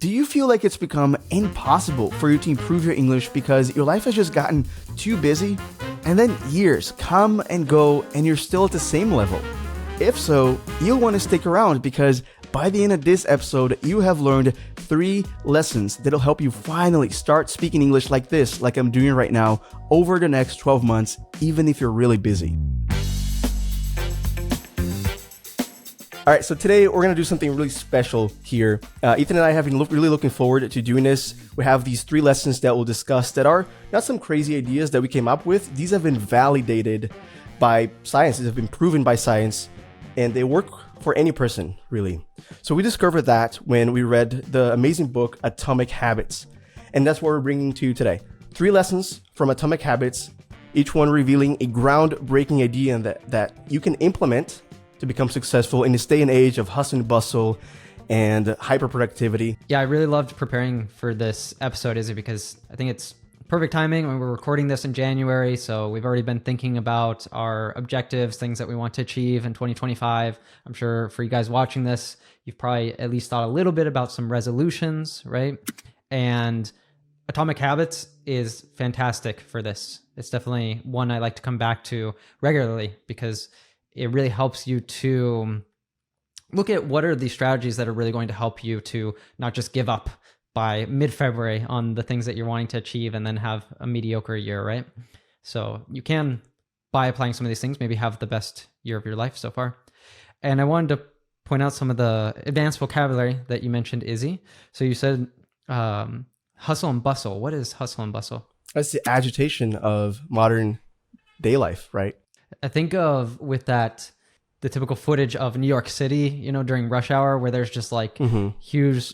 Do you feel like it's become impossible for you to improve your English because your life has just gotten too busy? And then years come and go and you're still at the same level? If so, you'll want to stick around because by the end of this episode, you have learned 3 lessons that'll help you finally start speaking English like this, like I'm doing right now, over the next 12 months, even if you're really busy. All right, so today we're going to do something really special here. Ethan and I have been really looking forward to doing this. We have these 3 lessons that we'll discuss that are not some crazy ideas that we came up with. These have been validated by science. These have been proven by science, and they work for any person, really. So we discovered that when we read the amazing book, Atomic Habits. And that's what we're bringing to you today. 3 lessons from Atomic Habits, each one revealing a groundbreaking idea that you can implement to become successful in this day and age of hustle and bustle and hyperproductivity. Yeah, I really loved preparing for this episode, Izzy, because I think it's perfect timing when we're recording this in January. So we've already been thinking about our objectives, things that we want to achieve in 2025. I'm sure for you guys watching this, you've probably at least thought a little bit about some resolutions, right? And Atomic Habits is fantastic for this. It's definitely one I like to come back to regularly because it really helps you to look at what are the strategies that are really going to help you to not just give up by mid-February on the things that you're wanting to achieve and then have a mediocre year, right? So you can, by applying some of these things, maybe have the best year of your life so far. And I wanted to point out some of the advanced vocabulary that you mentioned, Izzy. So you said hustle and bustle. What is hustle and bustle? That's the agitation of modern day life, right? I think of with that, the typical footage of New York City, during rush hour where there's just like huge,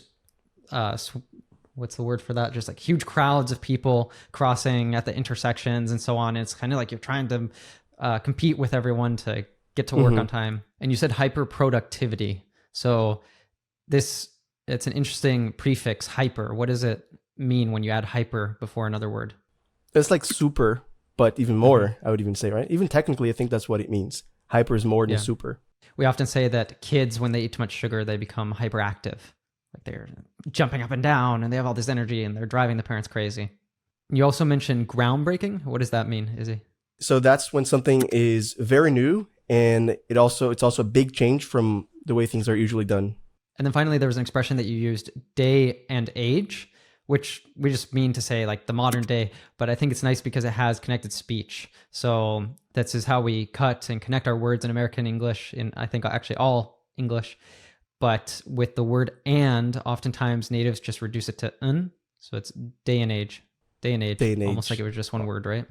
what's the word for that? Just like huge crowds of people crossing at the intersections and so on. And it's kind of like you're trying to compete with everyone to get to work on time. And you said hyper productivity. So it's an interesting prefix, hyper. What does it mean when you add hyper before another word? It's like super, but even more, I would even say, right? Even technically, I think that's what it means. Hyper is more than super. We often say that kids, when they eat too much sugar, they become hyperactive. Like they're jumping up and down and they have all this energy and they're driving the parents crazy. You also mentioned groundbreaking. What does that mean, Izzy? So that's when something is very new and it's also a big change from the way things are usually done. And then finally, there was an expression that you used, day and age, which we just mean to say like the modern day, but I think it's nice because it has connected speech. So this is how we cut and connect our words in American English, in I think actually all English. But with the word and, oftentimes natives just reduce it to "un." So it's day and age. Day and age. Almost like it was just one word, right?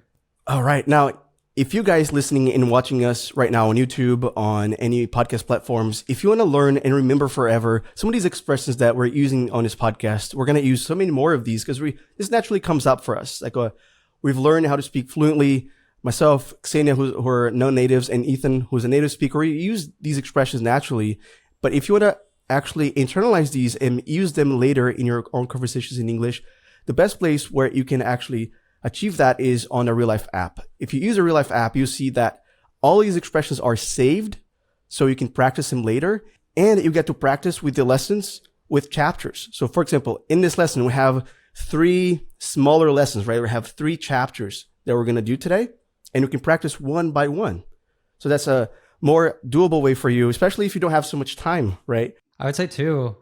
All right. Now, if you guys listening and watching us right now on YouTube, on any podcast platforms, if you want to learn and remember forever some of these expressions that we're using on this podcast, we're going to use so many more of these because this naturally comes up for us. Like we've learned how to speak fluently. Myself, 𝗥𝗲𝗹𝗟𝗶 who are non-natives, and Ethan, who's a native speaker, we use these expressions naturally. But if you want to actually internalize these and use them later in your own conversations in English, the best place where you can actually achieve that is on a RealLife app. If you use a RealLife app, you see that all these expressions are saved so you can practice them later, and you get to practice with the lessons with chapters. So for example, in this lesson, we have 3 smaller lessons, right? We have 3 chapters that we're going to do today, and you can practice one by one. So that's a more doable way for you, especially if you don't have so much time, right? I would say too,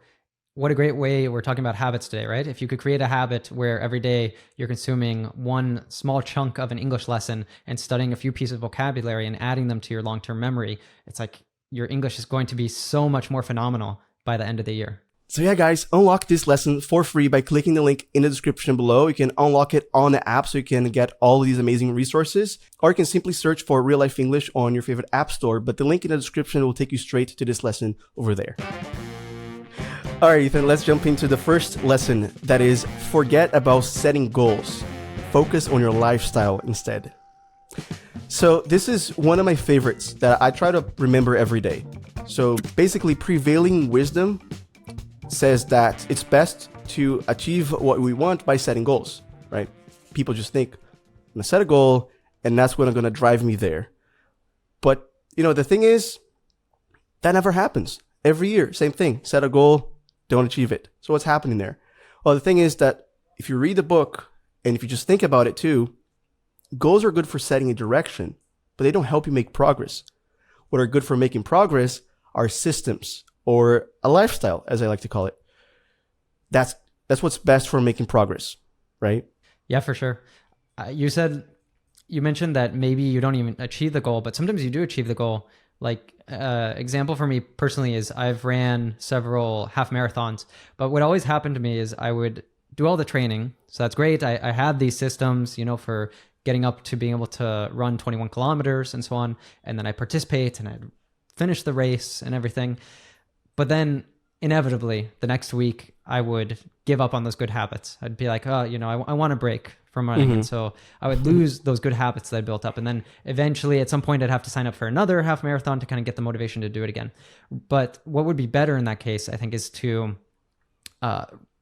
what a great way, we're talking about habits today, right? If you could create a habit where every day you're consuming one small chunk of an English lesson and studying a few pieces of vocabulary and adding them to your long-term memory, it's like your English is going to be so much more phenomenal by the end of the year. So yeah, guys, unlock this lesson for free by clicking the link in the description below. You can unlock it on the app so you can get all of these amazing resources, or you can simply search for RealLife English on your favorite app store, but the link in the description will take you straight to this lesson over there. All right, Ethan, let's jump into the first lesson. That is, forget about setting goals. Focus on your lifestyle instead. So this is one of my favorites that I try to remember every day. So basically, prevailing wisdom says that it's best to achieve what we want by setting goals, right? People just think, I'm going to set a goal and that's what's going to drive me there. But, the thing is, that never happens. Every year, same thing. Set a goal, don't achieve it. So what's happening there? Well, the thing is that if you read the book and if you just think about it too, goals are good for setting a direction, but they don't help you make progress. What are good for making progress are systems or a lifestyle, as I like to call it. That's what's best for making progress, right? Yeah, for sure. You mentioned that maybe you don't even achieve the goal, but sometimes you do achieve the goal. Like example for me personally is I've ran several half marathons, but what always happened to me is I would do all the training. So that's great. I had these systems, for getting up to being able to run 21 kilometers and so on. And then I participate and I'd finish the race and everything. But then inevitably the next week I would give up on those good habits. I'd be like, oh, I want a break from running. And so I would lose those good habits that I built up. And then eventually at some point I'd have to sign up for another half marathon to kind of get the motivation to do it again. But what would be better in that case, I think, is to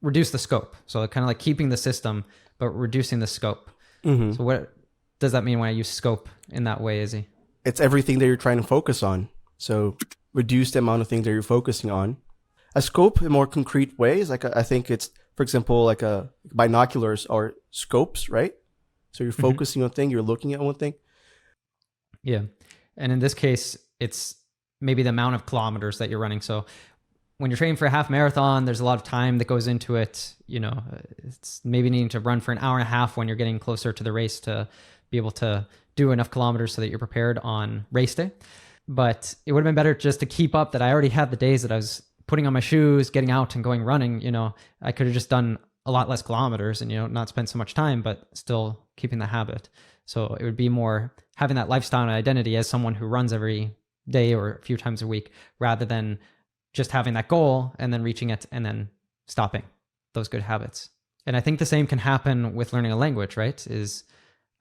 reduce the scope. So kind of like keeping the system, but reducing the scope. So what does that mean when I use scope in that way, Izzy? It's everything that you're trying to focus on. So reduce the amount of things that you're focusing on. A scope in more concrete ways, like I think it's, for example, like binoculars are scopes, right? So you're focusing on a thing, you're looking at one thing. Yeah. And in this case, it's maybe the amount of kilometers that you're running. So when you're training for a half marathon, there's a lot of time that goes into it. It's maybe needing to run for an hour and a half when you're getting closer to the race to be able to do enough kilometers so that you're prepared on race day. But it would have been better just to keep up that I already had the days that I was putting on my shoes, getting out and going running. I could have just done a lot less kilometers and, not spend so much time, but still keeping the habit. So it would be more having that lifestyle and identity as someone who runs every day or a few times a week, rather than just having that goal and then reaching it and then stopping those good habits. And I think the same can happen with learning a language, right?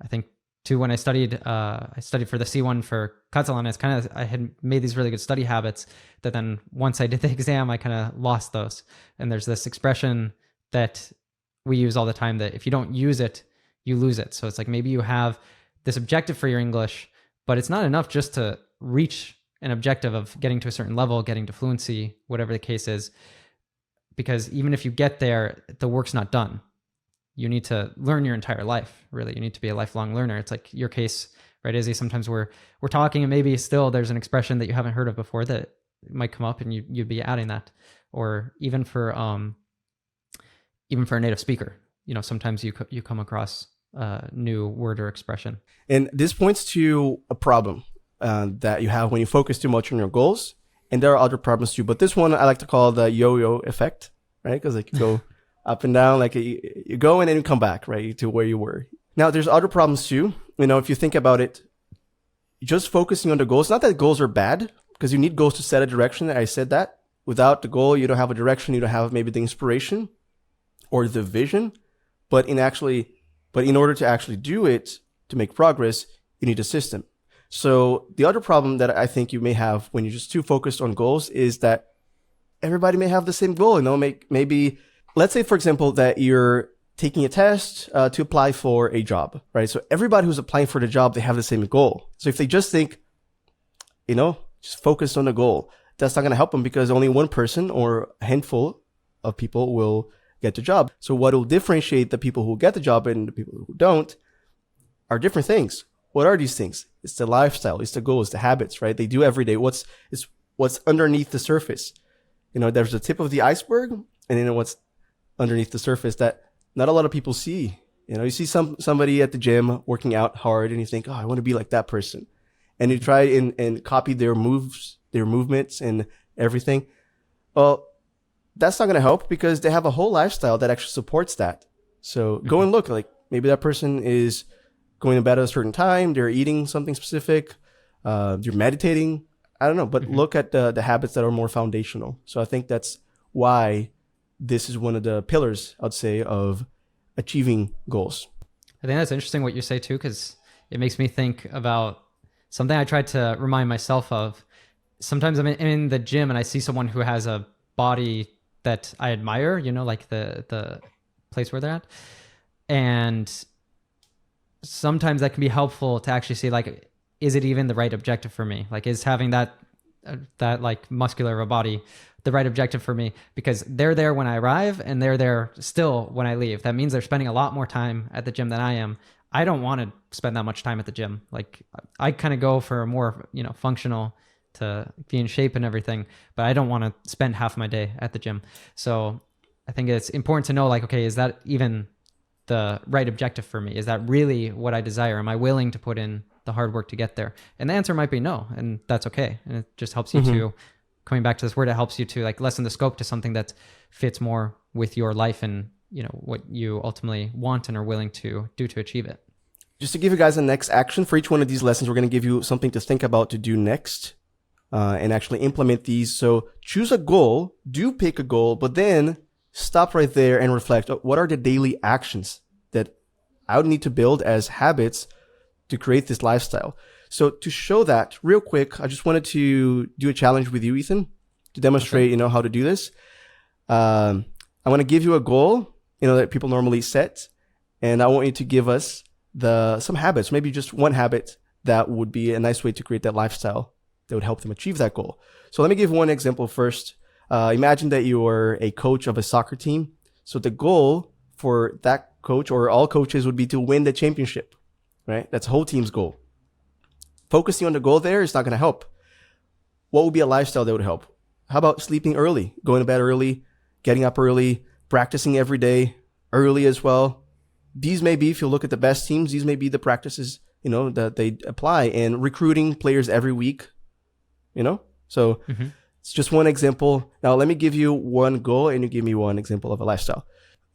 I think too, when I studied for the C1 for Catalan, I had made these really good study habits that then once I did the exam, I kind of lost those. And there's this expression that we use all the time that if you don't use it, you lose it. So it's like maybe you have this objective for your English, but it's not enough just to reach an objective of getting to a certain level, getting to fluency, whatever the case is, because even if you get there, the work's not done. You need to learn your entire life, really. You need to be a lifelong learner. It's like your case, right, Izzy? Sometimes we're talking and maybe still there's an expression that you haven't heard of before that might come up and you'd be adding that. Or even for a native speaker, sometimes you come across a new word or expression. And this points to a problem that you have when you focus too much on your goals. And there are other problems too, but this one I like to call the yo-yo effect, right? Because like you go up and down, like you go and then you come back, right, to where you were. Now, there's other problems too. If you think about it, just focusing on the goals, not that goals are bad, because you need goals to set a direction. I said that. Without the goal, you don't have a direction. You don't have maybe the inspiration or the vision. But in order to actually do it, to make progress, you need a system. So the other problem that I think you may have when you're just too focused on goals is that everybody may have the same goal. Maybe, let's say, for example, that you're taking a test to apply for a job, right? So everybody who's applying for the job, they have the same goal. So if they just think, just focus on the goal, that's not going to help them, because only one person or a handful of people will get the job. So what will differentiate the people who get the job and the people who don't are different things. What are these things? It's the lifestyle, it's the goals, the habits, right? They do every day. What's underneath the surface? There's the tip of the iceberg, and then what's underneath the surface that not a lot of people see. You see somebody at the gym working out hard, and you think, oh, I want to be like that person. And you try and copy their moves, their movements and everything. Well, that's not going to help, because they have a whole lifestyle that actually supports that. So go and look, like maybe that person is going to bed at a certain time, they're eating something specific, they're meditating, I don't know, but look at the habits that are more foundational. So I think that's why this is one of the pillars, I'd say, of achieving goals. I think that's interesting what you say too, because it makes me think about something I tried to remind myself of. Sometimes I'm in the gym and I see someone who has a body that I admire, like the place where they're at. And sometimes that can be helpful to actually see, like, is it even the right objective for me? Like, is having that that like muscular of a body, the right objective for me, because they're there when I arrive and they're there still when I leave. That means they're spending a lot more time at the gym than I am. I don't want to spend that much time at the gym. Like I kind of go for a more, functional to be in shape and everything, but I don't want to spend half my day at the gym. So I think it's important to know, like, okay, is that even the right objective for me? Is that really what I desire? Am I willing to put in the hard work to get there? And the answer might be no, and that's okay. And it just helps you to, coming back to this word, it helps you to like lessen the scope to something that fits more with your life and what you ultimately want and are willing to do to achieve it. Just to give you guys a next action for each one of these lessons, we're going to give you something to think about to do next, and actually implement these. So choose a goal, do pick a goal, but then stop right there and reflect. What are the daily actions that I would need to build as habits to create this lifestyle? So to show that real quick, I just wanted to do a challenge with you, Ethan, to demonstrate, how to do this. I want to give you a goal, that people normally set. And I want you to give us some habits, maybe just one habit that would be a nice way to create that lifestyle that would help them achieve that goal. So let me give one example first. Imagine that you are a coach of a soccer team. So the goal for that coach or all coaches would be to win the championship, right? That's the whole team's goal. Focusing on the goal there is not going to help. What would be a lifestyle that would help? How about sleeping early, going to bed early, getting up early, practicing every day early as well? These may be, if you look at the best teams, these may be the practices, that they apply, and recruiting players every week, So it's just one example. Now, let me give you one goal and you give me one example of a lifestyle.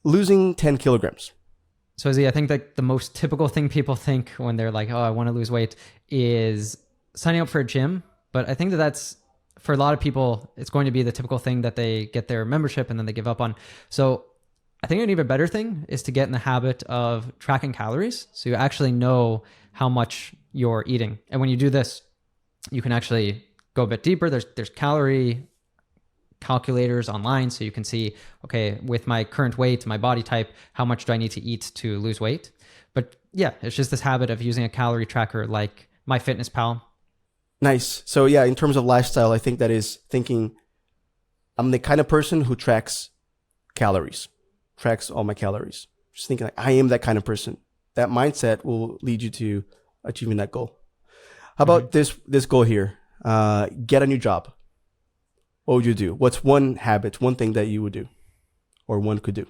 Losing 10 kilograms. So Izzy, I think that the most typical thing people think when they're like, oh, I want to lose weight is signing up for a gym. But I think that that's, for a lot of people, it's going to be the typical thing that they get their membership and then they give up on. So I think an even better thing is to get in the habit of tracking calories. So you actually know how much you're eating. And when you do this, you can actually go a bit deeper. There's calorie calculators online, so you can see, okay, with my current weight, my body type, how much do I need to eat to lose weight? But yeah, it's just this habit of using a calorie tracker like MyFitnessPal. Nice. So yeah, in terms of lifestyle, I think that is thinking, I'm the kind of person who tracks calories, tracks all my calories. Just thinking like, I am that kind of person. That mindset will lead you to achieving that goal. How about this goal here? Get a new job. What would you do? What's one habit, one thing that you would do or one could do?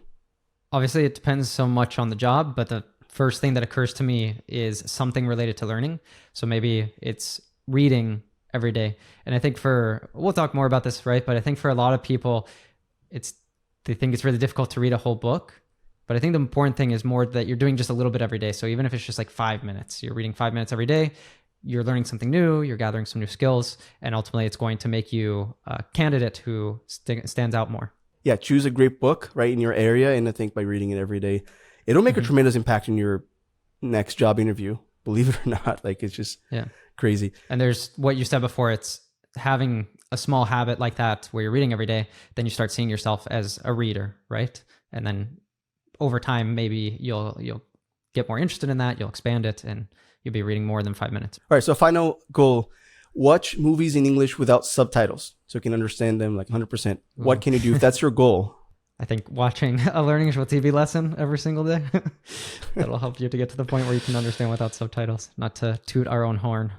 Obviously, it depends so much on the job, but the first thing that occurs to me is something related to learning. So maybe it's reading every day. And I think we'll talk more about this, right? But I think for a lot of people, they think it's really difficult to read a whole book. But I think the important thing is more that you're doing just a little bit every day. So even if it's just like 5 minutes, you're reading 5 minutes every day, you're learning something new, you're gathering some new skills, and ultimately it's going to make you a candidate who stands out more. Yeah, choose a great book right in your area, and I think by reading it every day, it'll make a tremendous impact in your next job interview, believe it or not. Like, it's just crazy. And there's what you said before, it's having a small habit like that where you're reading every day, then you start seeing yourself as a reader, right? And then over time, maybe you'll get more interested in that, you'll expand it, and you'll be reading more than 5 minutes. All right, so final goal, watch movies in English without subtitles so you can understand them like 100%. What can you do if that's your goal? I think watching a Learning English with TV lesson every single day, that'll help you to get to the point where you can understand without subtitles, not to toot our own horn.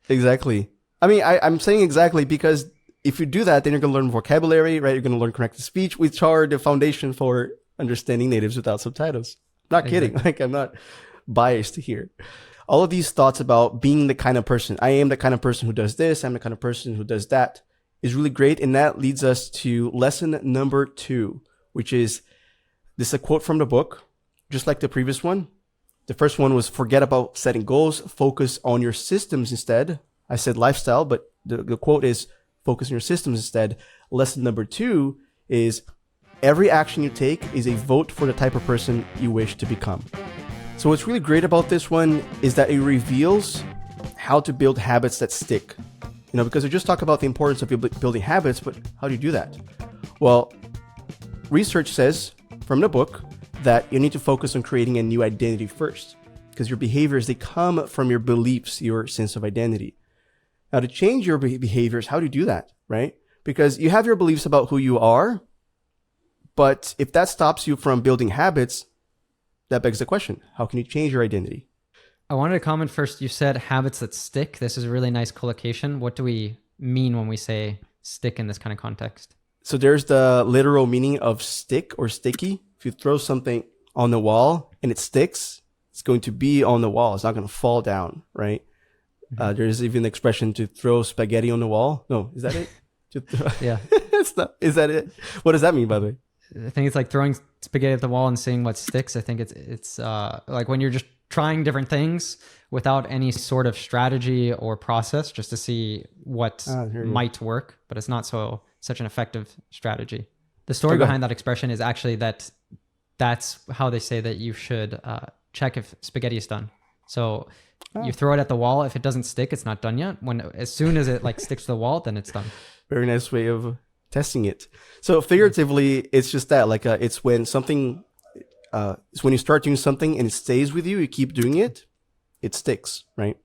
Exactly. I mean, I'm saying exactly because if you do that, then you're going to learn vocabulary, right? You're going to learn corrected speech, which are the foundation for understanding natives without subtitles. Not kidding. Like, I'm not biased here. All of these thoughts about being the kind of person, I am the kind of person who does this, I'm the kind of person who does that, is really great. And that leads us to lesson number 2, which is, this is a quote from the book, just like the previous one. The first one was forget about setting goals, focus on your systems instead. I said lifestyle, but the quote is focus on your systems instead. Lesson number 2 is every action you take is a vote for the type of person you wish to become. So what's really great about this one is that it reveals how to build habits that stick. Because we just talk about the importance of building habits, but how do you do that? Well, research says from the book that you need to focus on creating a new identity first, because your behaviors, they come from your beliefs, your sense of identity. Now, to change your behaviors, how do you do that, right? Because you have your beliefs about who you are, but if that stops you from building habits, that begs the question, how can you change your identity? I wanted to comment first. You said habits that stick. This is a really nice collocation. What do we mean when we say stick in this kind of context? So there's the literal meaning of stick or sticky. If you throw something on the wall and it sticks, it's going to be on the wall. It's not going to fall down, right? There's even the expression to throw spaghetti on the wall. No, is that it? Yeah. It's not, is that it? What does that mean, by the way? I think it's like throwing spaghetti at the wall and seeing what sticks. I think it's like when you're just trying different things without any sort of strategy or process just to see what might work, but it's not such an effective strategy. The story behind that expression is actually that's how they say that you should check if spaghetti is done. So you throw it at the wall. If it doesn't stick, it's not done yet. As soon as it like sticks to the wall, then it's done. Very nice way of testing it. So figuratively, it's just that, like, it's when something, it's when you start doing something and it stays with you, you keep doing it, it sticks, right?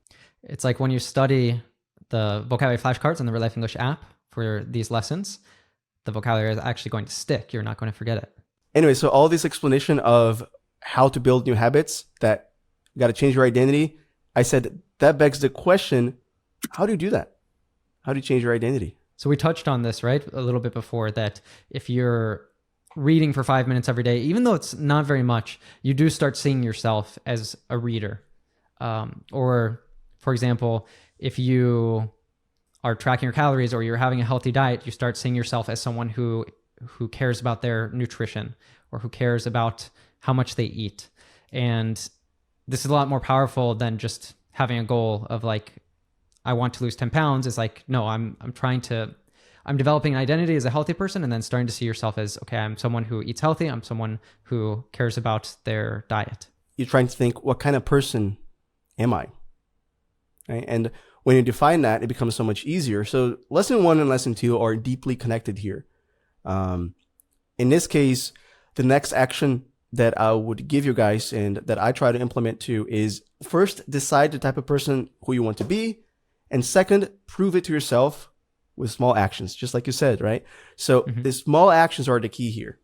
It's like when you study the vocabulary flashcards on the RealLife English app for these lessons, the vocabulary is actually going to stick. You're not going to forget it. Anyway, so all this explanation of how to build new habits, that you got to change your identity. I said that begs the question, how do you do that? How do you change your identity? So we touched on this, right, a little bit before, that if you're reading for 5 minutes every day, even though it's not very much, you do start seeing yourself as a reader. Or, for example, if you are tracking your calories or you're having a healthy diet, you start seeing yourself as someone who cares about their nutrition or who cares about how much they eat. And this is a lot more powerful than just having a goal of like, I want to lose 10 pounds. It's like, no, I'm developing an identity as a healthy person, and then starting to see yourself as, okay, I'm someone who eats healthy. I'm someone who cares about their diet. You're trying to think, what kind of person am I? Right? And when you define that, it becomes so much easier. So lesson 1 and lesson 2 are deeply connected here. In this case, the next action that I would give you guys and that I try to implement too is, first, decide the type of person who you want to be. And second, prove it to yourself with small actions, just like you said, right? So the small actions are the key here.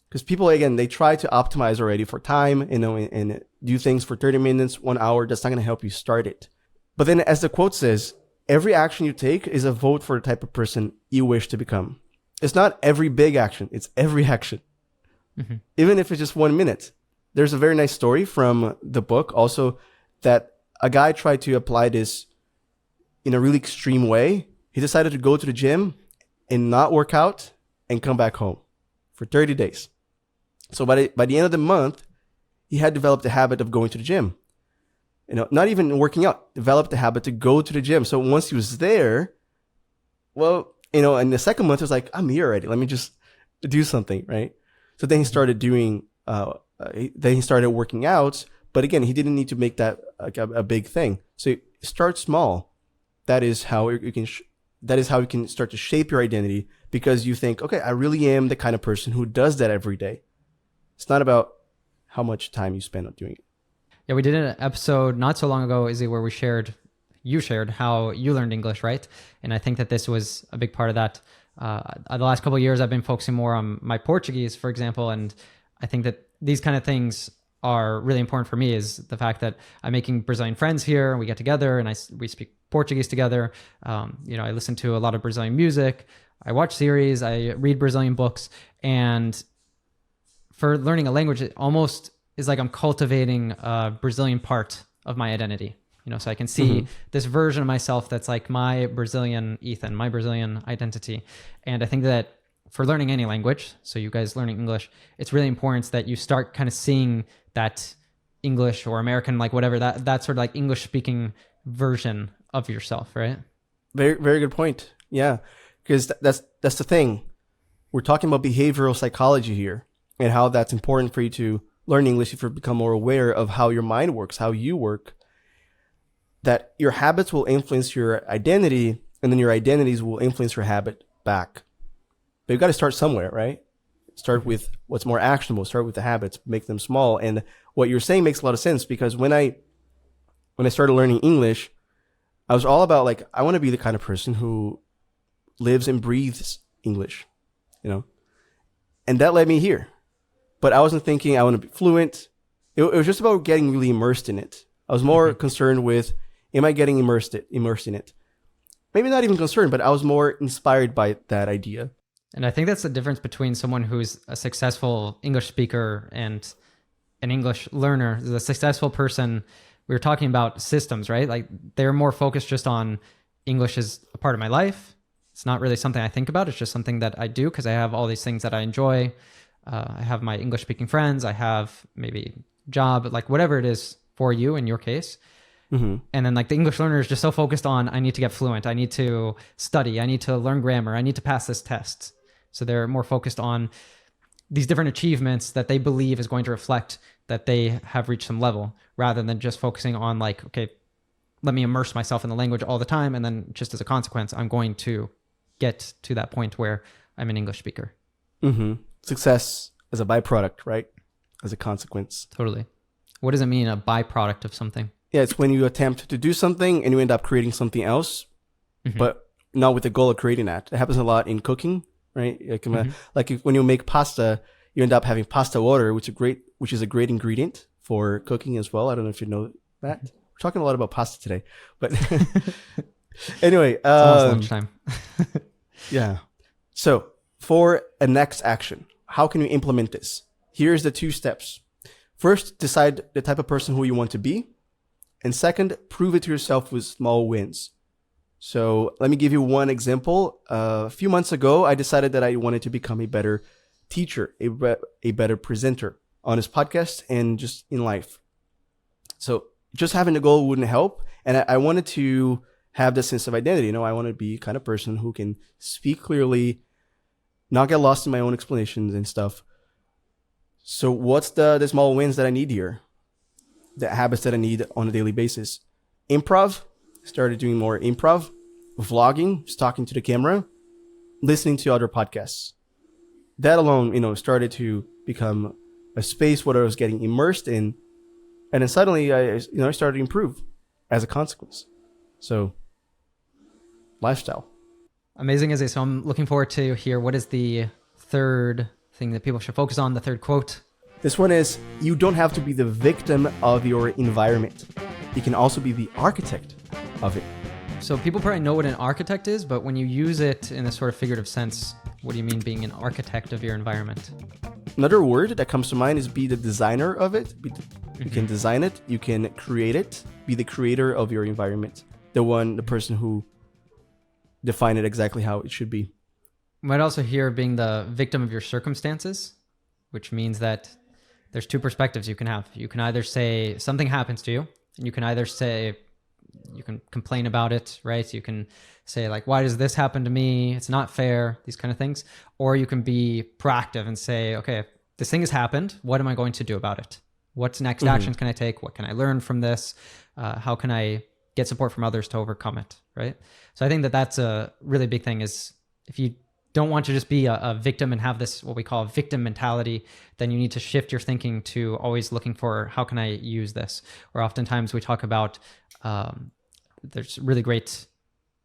Because people, again, they try to optimize already for time, and do things for 30 minutes, 1 hour. That's not going to help you start it. But then, as the quote says, every action you take is a vote for the type of person you wish to become. It's not every big action. It's every action. Even if it's just 1 minute. There's a very nice story from the book also that a guy tried to apply this in a really extreme way. He decided to go to the gym and not work out and come back home for 30 days. So by the end of the month, he had developed a habit of going to the gym. Not even working out, developed a habit to go to the gym. So once he was there, well, in the second month, it was like, I'm here already. Let me just do something, right? So then he started doing, then he started working out. But again, he didn't need to make that like a big thing. So start small. That is how you can start to shape your identity, because you think, okay, I really am the kind of person who does that every day. It's not about how much time you spend on doing it. Yeah, we did an episode not so long ago, Izzy, where you shared how you learned English, right? And I think that this was a big part of that. The last couple of years, I've been focusing more on my Portuguese, for example, and I think that these kind of things are really important for me, is the fact that I'm making Brazilian friends here, and we get together and we speak Portuguese together. I listen to a lot of Brazilian music. I watch series. I read Brazilian books. And for learning a language, it almost is like I'm cultivating a Brazilian part of my identity. So I can see this version of myself that's like my Brazilian Ethan, my Brazilian identity. And I think that for learning any language, so you guys learning English, it's really important that you start kind of seeing that English or American, like whatever, that sort of like English speaking version of yourself, right? Very, very good point. Yeah. Because that's the thing. We're talking about behavioral psychology here, and how that's important for you to learn English if you become more aware of how your mind works, how you work. That your habits will influence your identity, and then your identities will influence your habit back. But you've got to start somewhere, right? Start with what's more actionable. Start with the habits, make them small. And what you're saying makes a lot of sense, because when I started learning English, I was all about like, I want to be the kind of person who lives and breathes English, you know, and that led me here. But I wasn't thinking I want to be fluent. It was just about getting really immersed in it. I was more concerned with, am I getting immersed in it? Maybe not even concerned, but I was more inspired by that idea. And I think that's the difference between someone who's a successful English speaker and an English learner. The successful person, we were talking about systems, right? Like they're more focused just on English is a part of my life. It's not really something I think about. It's just something that I do because I have all these things that I enjoy. I have my English speaking friends. I have maybe job, like whatever it is for you in your case. And then like the English learner is just so focused on, I need to get fluent. I need to study. I need to learn grammar. I need to pass this test. So they're more focused on these different achievements that they believe is going to reflect that they have reached some level, rather than just focusing on like, okay, let me immerse myself in the language all the time. And then just as a consequence, I'm going to get to that point where I'm an English speaker. Success as a byproduct, right? As a consequence. Totally. What does it mean, a byproduct of something? Yeah, it's when you attempt to do something and you end up creating something else, but not with the goal of creating that. It happens a lot in cooking, right? Like when you make pasta, you end up having pasta water, which is a great ingredient for cooking as well. I don't know if you know that. We're talking a lot about pasta today, but anyway, It's almost lunchtime. yeah. So for a next action, how can you implement this? Here's the 2 steps. First, decide the type of person who you want to be. And second, prove it to yourself with small wins. So let me give you one example. A few months ago, I decided that I wanted to become a better teacher, a better presenter on this podcast and just in life. So just having a goal wouldn't help. And I wanted to have this sense of identity. You know, I want to be the kind of person who can speak clearly, not get lost in my own explanations and stuff. So what's the small wins that I need here? The habits that I need on a daily basis. Improv. Started doing more improv. Vlogging. Just talking to the camera. Listening to other podcasts. That alone, you know, started to become a space where I was getting immersed in. And then suddenly I started to improve as a consequence. So, lifestyle. Amazing, Izzy. So I'm looking forward to hear what is the third thing that people should focus on, the third quote. This one is, you don't have to be the victim of your environment. You can also be the architect of it. So people probably know what an architect is, but when you use it in a sort of figurative sense, what do you mean being an architect of your environment? Another word that comes to mind is be the designer of it. You can design it, you can create it, be the creator of your environment. The person who defined it exactly how it should be. You might also hear being the victim of your circumstances, which means that there's 2 perspectives you can have. You can either say something happens to you, and you can either say, you can complain about it, right? You can say like, why does this happen to me? It's not fair, these kind of things. Or you can be proactive and say, okay, this thing has happened. What am I going to do about it? What's next actions can I take? What can I learn from this? How can I get support from others to overcome it, right? So I think that that's a really big thing, is if you don't want to just be a victim and have this, what we call a victim mentality, then you need to shift your thinking to always looking for, how can I use this? Or oftentimes we talk about, there's a really great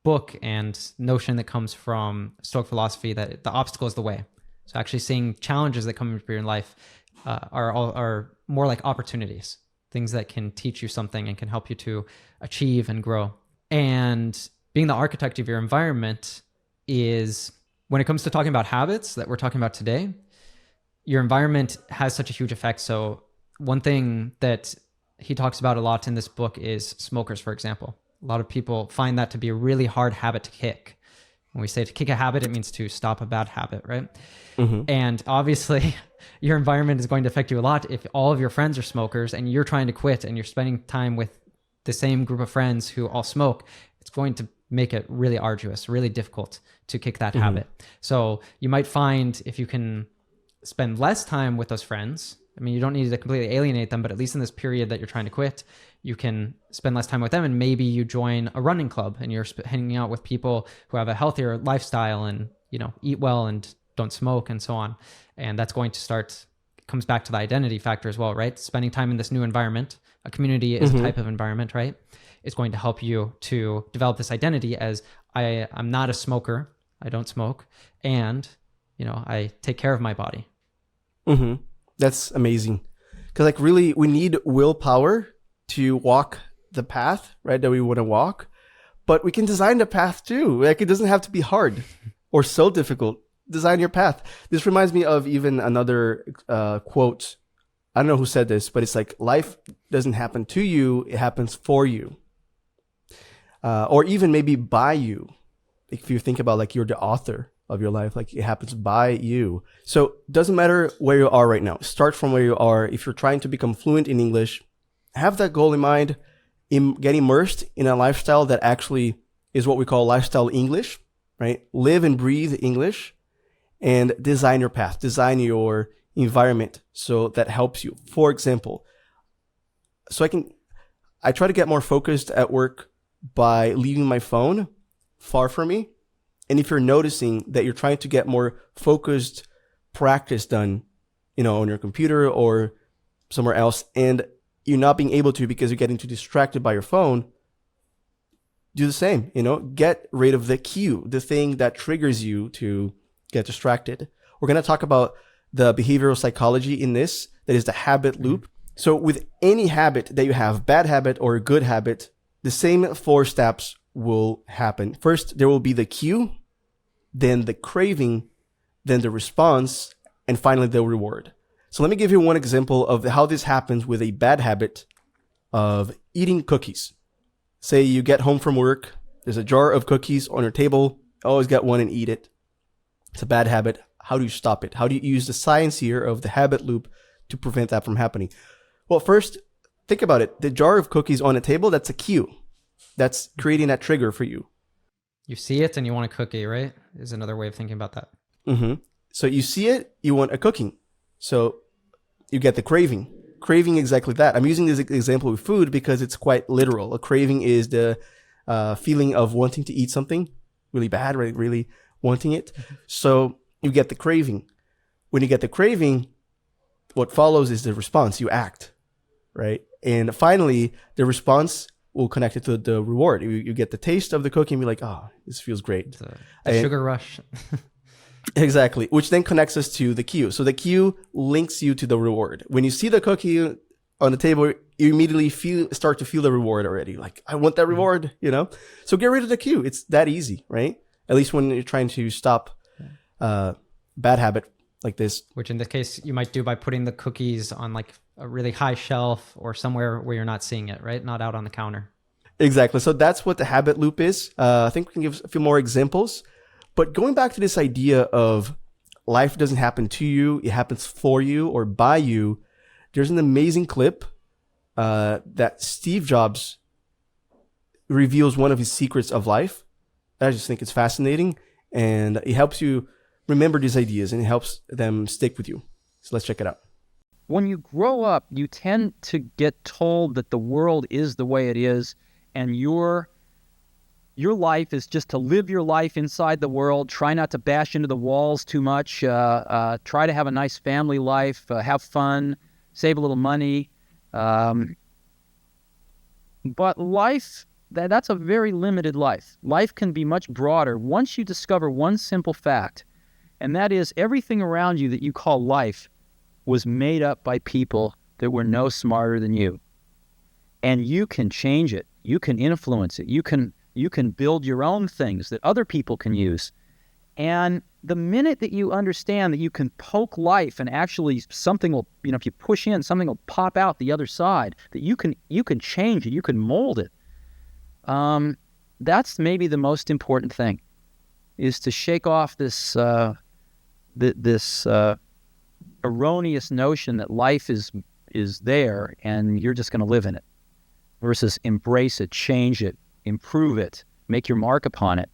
book and notion that comes from Stoic philosophy that the obstacle is the way. So actually seeing challenges that come into your life are more like opportunities, things that can teach you something and can help you to achieve and grow. And being the architect of your environment is, when it comes to talking about habits that we're talking about today, your environment has such a huge effect. So one thing that he talks about a lot in this book is smokers, for example. A lot of people find that to be a really hard habit to kick. When we say to kick a habit, it means to stop a bad habit, right? And obviously, your environment is going to affect you a lot if all of your friends are smokers and you're trying to quit and you're spending time with the same group of friends who all smoke. It's going to make it really arduous, really difficult to kick that habit. So you might find if you can spend less time with those friends, I mean, you don't need to completely alienate them, but at least in this period that you're trying to quit, you can spend less time with them, and maybe you join a running club and you're hanging out with people who have a healthier lifestyle and, you know, eat well and don't smoke and so on. And that's going to start comes back to the identity factor as well, right? Spending time in this new environment, a community is a type of environment, right? It's going to help you to develop this identity as I'm not a smoker, I don't smoke, and I take care of my body. That's amazing. Because like really, we need willpower to walk the path, right, that we want to walk. But we can design the path too. Like it doesn't have to be hard or so difficult. Design your path. This reminds me of even another quote. I don't know who said this, but it's like, life doesn't happen to you, it happens for you. Or even maybe by you. If you think about like you're the author of your life, like it happens by you. So it doesn't matter where you are right now. Start from where you are. If you're trying to become fluent in English, have that goal in mind. Get immersed in a lifestyle that actually is what we call lifestyle English, right? Live and breathe English, and design your path, design your environment so that helps you. For example, I try to get more focused at work by leaving my phone far from me. And if you're noticing that you're trying to get more focused practice done, on your computer or somewhere else, and you're not being able to because you're getting too distracted by your phone, do the same, get rid of the cue, the thing that triggers you to get distracted. We're going to talk about the behavioral psychology in this, that is the habit loop. So with any habit that you have, bad habit or good habit, the same 4 steps will happen. First, there will be the cue, then the craving, then the response, and finally the reward. So let me give you one example of how this happens with a bad habit of eating cookies. Say you get home from work, there's a jar of cookies on your table, always get one and eat it. It's a bad habit. How do you stop it? How do you use the science here of the habit loop to prevent that from happening? Well, first, think about it. The jar of cookies on the table, that's a cue. That's creating that trigger for you. You see it and you want a cookie, right? Is another way of thinking about that. So you see it, you want a cookie. So you get the craving. Craving exactly that. I'm using this example with food because it's quite literal. A craving is the feeling of wanting to eat something really bad, right? Really wanting it. So you get the craving. When you get the craving, what follows is the response. You act, right? And finally, the response will connect it to the reward. You get the taste of the cookie and be like, oh, this feels great. The sugar rush. Exactly, which then connects us to the cue. So the cue links you to the reward. When you see the cookie on the table, you immediately start to feel the reward already. Like, I want that reward, So get rid of the cue. It's that easy, right? At least when you're trying to stop bad habit like this. Which in this case, you might do by putting the cookies on like a really high shelf or somewhere where you're not seeing it, right? Not out on the counter. Exactly. So that's what the habit loop is. I think we can give a few more examples. But going back to this idea of life doesn't happen to you, it happens for you or by you, there's an amazing clip that Steve Jobs reveals one of his secrets of life. I just think it's fascinating, and it helps you remember these ideas and it helps them stick with you. So let's check it out. When you grow up, you tend to get told that the world is the way it is, and your life is just to live your life inside the world, try not to bash into the walls too much, try to have a nice family life, have fun, save a little money. But life, that's a very limited life. Life can be much broader once you discover one simple fact, and that is everything around you that you call life was made up by people that were no smarter than you. And you can change it. You can influence it. You can build your own things that other people can use. And the minute that you understand that you can poke life and actually something will, if you push in, something will pop out the other side, that you can change it, you can mold it. That's maybe the most important thing, is to shake off this erroneous notion that life is there and you're just going to live in it, versus embrace it, change it, improve it, make your mark upon it.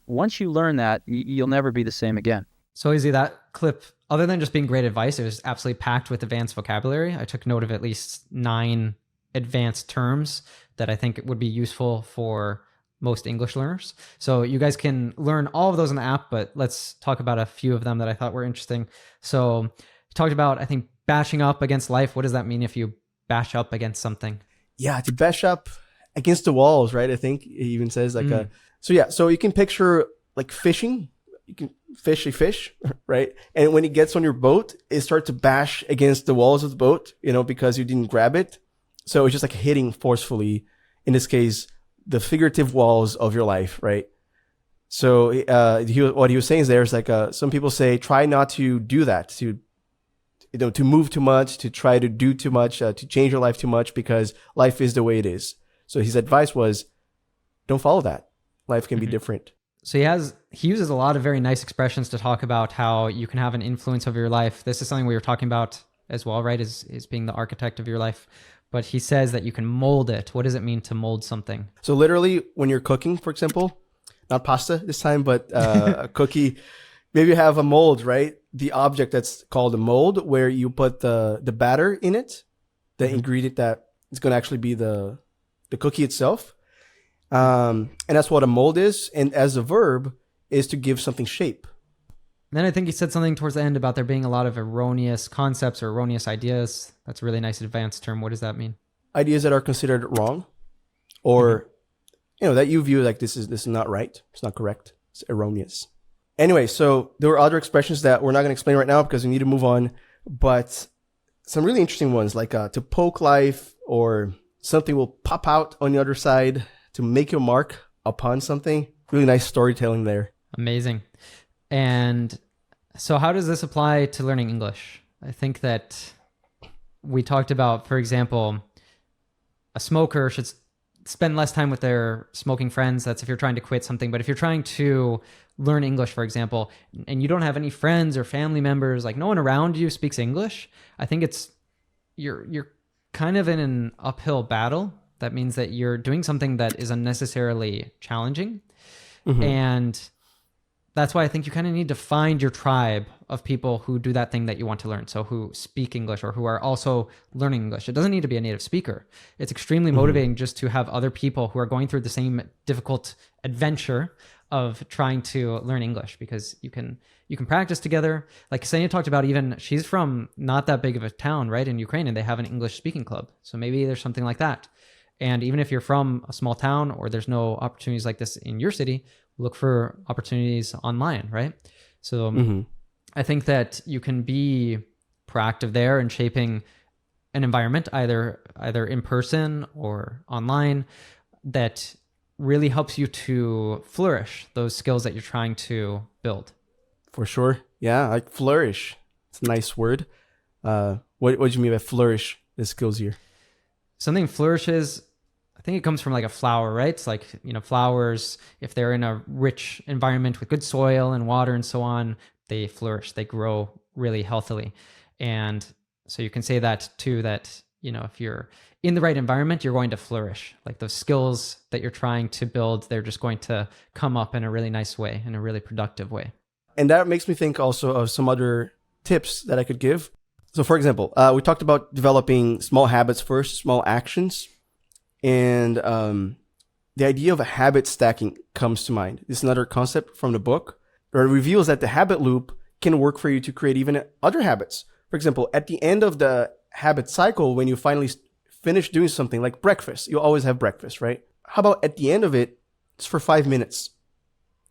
Once you learn that, you'll never be the same again. So Izzy, that clip, other than just being great advice, it was absolutely packed with advanced vocabulary. I took note of at least 9 advanced terms that I think would be useful for most English learners. So you guys can learn all of those in the app, but let's talk about a few of them that I thought were interesting. So talked about, I think, bashing up against life. What does that mean if you bash up against something? Yeah, to bash up against the walls, right? I think it even says like so you can picture like fishing. You can fish a fish, right? And when it gets on your boat, it starts to bash against the walls of the boat, because you didn't grab it. So it's just like hitting forcefully, in this case, the figurative walls of your life, right? So what he was saying is there's like some people say, try not to do that, to move too much, to try to do too much, to change your life too much, because life is the way it is. So his advice was, don't follow that. Life can be different. So he uses a lot of very nice expressions to talk about how you can have an influence over your life. This is something we were talking about as well, right? Is being the architect of your life. But he says that you can mold it. What does it mean to mold something? So literally when you're cooking, for example, not pasta this time, but a cookie, maybe you have a mold, right? The object that's called a mold, where you put the batter in it, the ingredient that is going to actually be the cookie itself. And that's what a mold is. And as a verb is to give something shape. Then I think he said something towards the end about there being a lot of erroneous concepts or erroneous ideas. That's a really nice advanced term. What does that mean? Ideas that are considered wrong, or that you view like this is not right. It's not correct. It's erroneous. Anyway, so there were other expressions that we're not going to explain right now because we need to move on. But some really interesting ones like to poke life, or something will pop out on the other side, to make your mark upon something. Really nice storytelling there. Amazing. And so how does this apply to learning English? I think that we talked about, for example, a smoker should spend less time with their smoking friends. That's if you're trying to quit something. But if you're trying to learn English, for example, and you don't have any friends or family members, like no one around you speaks English, I think you're kind of in an uphill battle. That means that you're doing something that is unnecessarily challenging. And that's why I think you kind of need to find your tribe of people who do that thing that you want to learn. So who speak English or who are also learning English. It doesn't need to be a native speaker. It's extremely motivating just to have other people who are going through the same difficult adventure of trying to learn English, because you can practice together. Like Ksenia talked about, even she's from not that big of a town, right, in Ukraine, and they have an English speaking club. So maybe there's something like that. And even if you're from a small town or there's no opportunities like this in your city, look for opportunities online, right? So I think that you can be proactive there in shaping an environment, either in person or online, that really helps you to flourish those skills that you're trying to build. For sure. Yeah, like flourish. It's a nice word. What do you mean by flourish, the skills here? Something flourishes, I think it comes from like a flower, right? It's like, flowers, if they're in a rich environment with good soil and water and so on, they flourish, they grow really healthily. And so you can say that too, that, if you're in the right environment, you're going to flourish. Like those skills that you're trying to build, they're just going to come up in a really nice way, in a really productive way. And that makes me think also of some other tips that I could give. So for example, we talked about developing small habits first, small actions. And the idea of a habit stacking comes to mind. This is another concept from the book, where it reveals that the habit loop can work for you to create even other habits. For example, at the end of the habit cycle, when you finally finish doing something like breakfast, you always have breakfast, right? How about at the end of it, just for 5 minutes,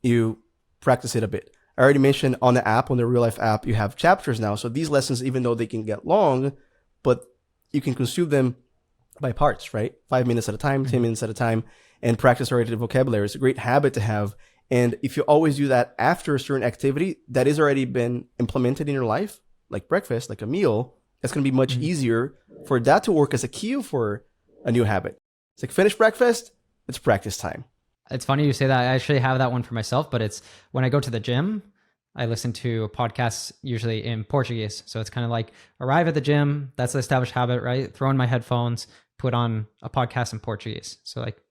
you practice it a bit. I already mentioned on the app, on the RealLife app, you have chapters now. So these lessons, even though they can get long, but you can consume them by parts, right? 5 minutes at a time, 10 minutes at a time, and practice already the vocabulary. It's a great habit to have. And if you always do that after a certain activity that has already been implemented in your life, like breakfast, like a meal, it's going to be much easier for that to work as a cue for a new habit. It's like finish breakfast, it's practice time. It's funny you say that. I actually have that one for myself, but it's when I go to the gym, I listen to podcasts usually in Portuguese. So it's kind of like arrive at the gym. That's the established habit, right? Throw in my headphones, put on a podcast in Portuguese. So like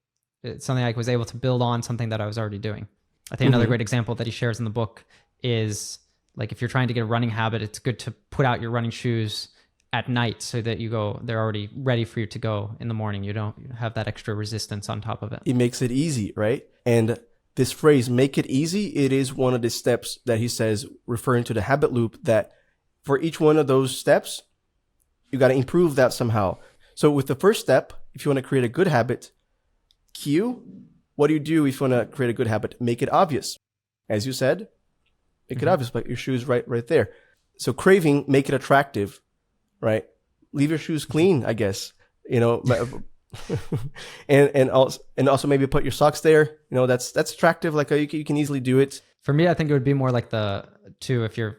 it's something I was able to build on something that I was already doing. I think another great example that he shares in the book is like if you're trying to get a running habit, it's good to put out your running shoes at night so that they're already ready for you to go in the morning. You don't have that extra resistance on top of it. It makes it easy, right? And this phrase, make it easy, it is one of the steps that he says, referring to the habit loop, that for each one of those steps, you got to improve that somehow. So with the first step, if you want to create a good habit, Q, what do you do if you want to create a good habit? Make it obvious. As you said, make it obvious, like your shoes right there. So craving, make it attractive, right? Leave your shoes clean, I guess, you know, and also maybe put your socks there. You know, that's attractive. Like you can easily do it. For me, I think it would be more like if you're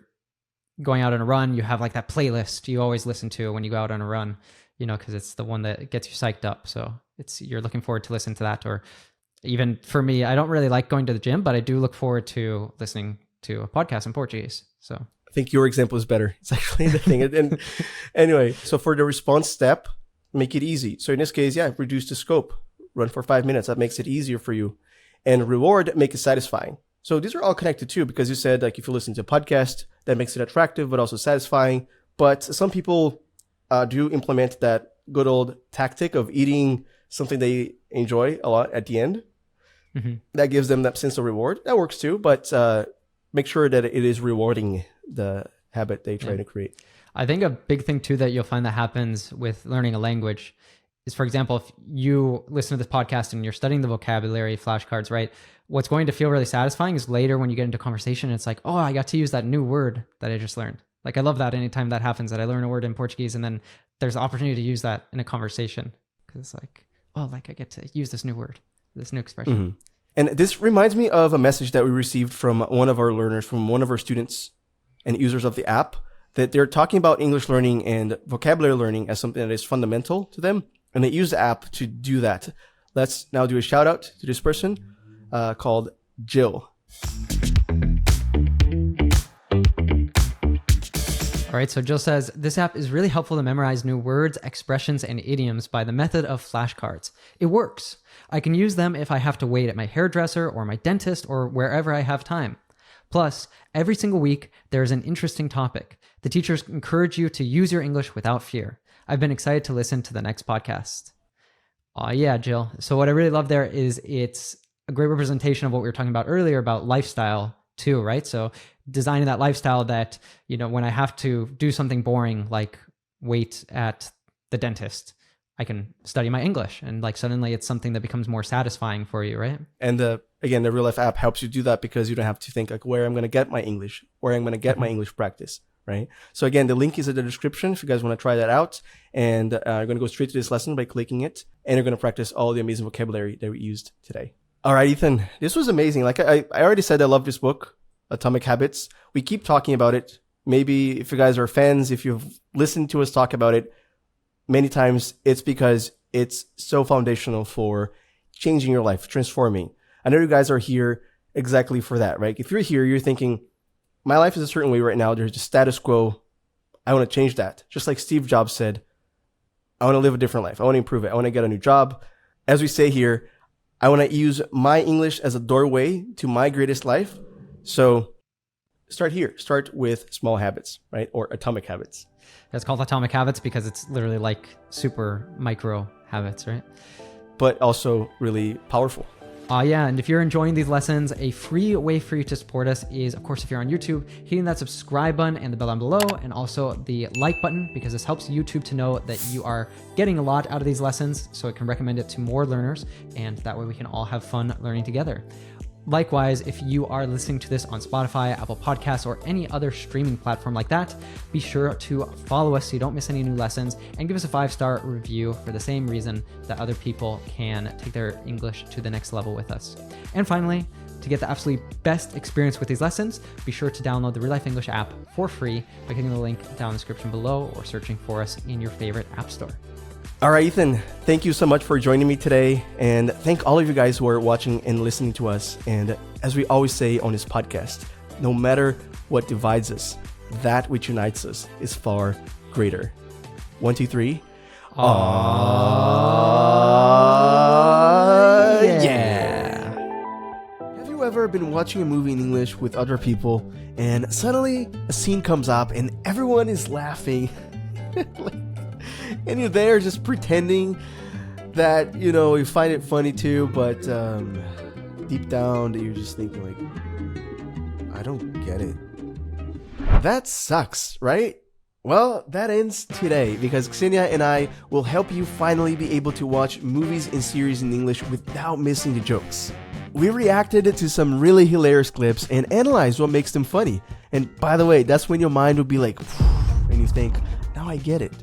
going out on a run, you have like that playlist you always listen to when you go out on a run, you know, because it's the one that gets you psyched up. So you're looking forward to listen to that. Or even for me, I don't really like going to the gym, but I do look forward to listening to a podcast in Portuguese. So I think your example is better. It's actually the thing. And anyway, so for the response step, make it easy. So in this case, yeah, reduce the scope. Run for 5 minutes. That makes it easier for you. And reward, make it satisfying. So these are all connected too, because you said like if you listen to a podcast, that makes it attractive, but also satisfying. But some people do implement that good old tactic of eating something they enjoy a lot at the end. Mm-hmm. That gives them that sense of reward. That works too, but make sure that it is rewarding the habit they try to create. I think a big thing too that you'll find that happens with learning a language is, for example, if you listen to this podcast and you're studying the vocabulary flashcards, right? What's going to feel really satisfying is later when you get into conversation, it's like, oh, I got to use that new word that I just learned. Like, I love that anytime that happens, that I learn a word in Portuguese and then there's the opportunity to use that in a conversation. Because it's like, oh, like I get to use this new word, this new expression. Mm-hmm. And this reminds me of a message that we received from one of our learners, from one of our students and users of the app, that they're talking about English learning and vocabulary learning as something that is fundamental to them. And they use the app to do that. Let's now do a shout out to this person called Jill. All right, so Jill says, this app is really helpful to memorize new words, expressions, and idioms by the method of flashcards. It works. I can use them if I have to wait at my hairdresser or my dentist or wherever I have time. Plus, every single week, there is an interesting topic. The teachers encourage you to use your English without fear. I've been excited to listen to the next podcast. Oh yeah, Jill. So what I really love there is it's a great representation of what we were talking about earlier about lifestyle too, right? So designing that lifestyle that, you know, when I have to do something boring, like wait at the dentist, I can study my English and like suddenly it's something that becomes more satisfying for you, right? And again, the RealLife app helps you do that because you don't have to think like where I'm going to get my English, where I'm going to get my English practice, right? So again, the link is in the description if you guys want to try that out. And you're going to go straight to this lesson by clicking it. And you're going to practice all the amazing vocabulary that we used today. All right, Ethan, this was amazing. Like I already said, I love this book, Atomic Habits. We keep talking about it. Maybe if you guys are fans, if you've listened to us talk about it many times, it's because it's so foundational for changing your life, transforming. I know you guys are here exactly for that, right? If you're here, you're thinking, my life is a certain way right now. There's just status quo. I want to change that. Just like Steve Jobs said, I want to live a different life. I want to improve it. I want to get a new job. As we say here, I want to use my English as a doorway to my greatest life. So start here. Start with small habits, right? Or atomic habits. It's called Atomic Habits because it's literally like super micro habits, right? But also really powerful. Yeah, and if you're enjoying these lessons, a free way for you to support us is, of course, if you're on YouTube, hitting that subscribe button and the bell down below, and also the like button, because this helps YouTube to know that you are getting a lot out of these lessons, so it can recommend it to more learners, and that way we can all have fun learning together. Likewise, if you are listening to this on Spotify, Apple Podcasts, or any other streaming platform like that, be sure to follow us so you don't miss any new lessons, and give us a 5-star review for the same reason that other people can take their English to the next level with us. And finally, to get the absolutely best experience with these lessons, be sure to download the RealLife English app for free by clicking the link down in the description below or searching for us in your favorite app store. All right, Ethan, thank you so much for joining me today. And thank all of you guys who are watching and listening to us. And as we always say on this podcast, no matter what divides us, that which unites us is far greater. 1, 2, 3. Yeah. Have you ever been watching a movie in English with other people and suddenly a scene comes up and everyone is laughing? And you're there just pretending that, you know, you find it funny too, but deep down you're just thinking like, I don't get it. That sucks, right? Well, that ends today because Ksenia and I will help you finally be able to watch movies and series in English without missing the jokes. We reacted to some really hilarious clips and analyzed what makes them funny. And by the way, that's when your mind will be like, and you think, now I get it.